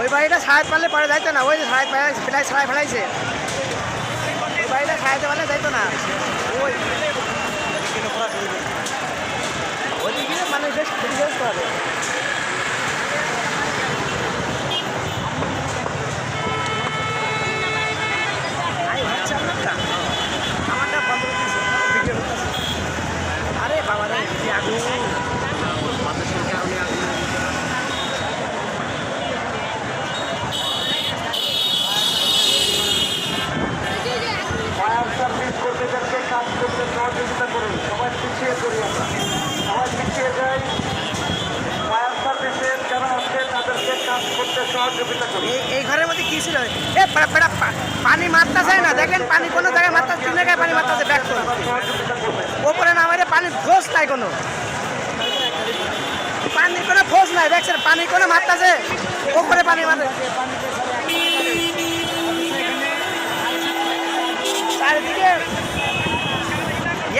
ওই বাড়িটা সারাইতে পারলে পরে যাইতো না, ওই যে প্রায় সারাই ফেলাইছে। ওই বাড়িটা সারাইতে পারলে যাইতো না, ওই ওইদিকে মানে বেশ ক্ষতিগ্রস্ত হবে। আমারটা বন্ধ করতেছে, ভিডিও করতেছে। আরে বাবা রে, কি আগুন! বাতাসের কারণে আগুন। ফায়ার সার্ভিস কর্মীদেরকে কাজ করতে সহযোগিতা করুন। সবাই পিছিয়ে পড়ি আমরা, সবাই পিছিয়ে যাই। ফায়ার সার্ভিসের যারা আছে তাদেরকে কাজ করতে সহযোগিতা করুন। এই ঘরের মধ্যে কি ছিল? পানি মারতেছে না, দেখেন পানি কোনো জায়গায় মারতেছে, তিন জায়গায় পানি মারতেছে, ব্যাক করে সহযোগিতা করবেন। ওপরে নামারে পানির ফোর্স নাই, কোনো পানির কোনো ফোর্স নাই, দেখছেন পানি কোনো মারতেছে, ওপরে পানি মারে। চারিদিকে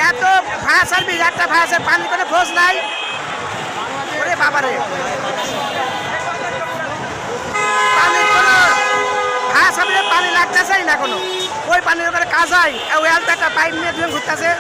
এত ফায়ার সার্ভিস, একটা ফায়ার সার্ভিস, পানির কোনো ফোর্স নাই। ওরে বাবারে, পানির কোনো ফায়ার সার্ভিসে পানি লাগতেছেই না কোনো, ওই পানির ওপরে কাজ হয়, ওই একটা পাইপ নিয়ে ঘুরতেছে।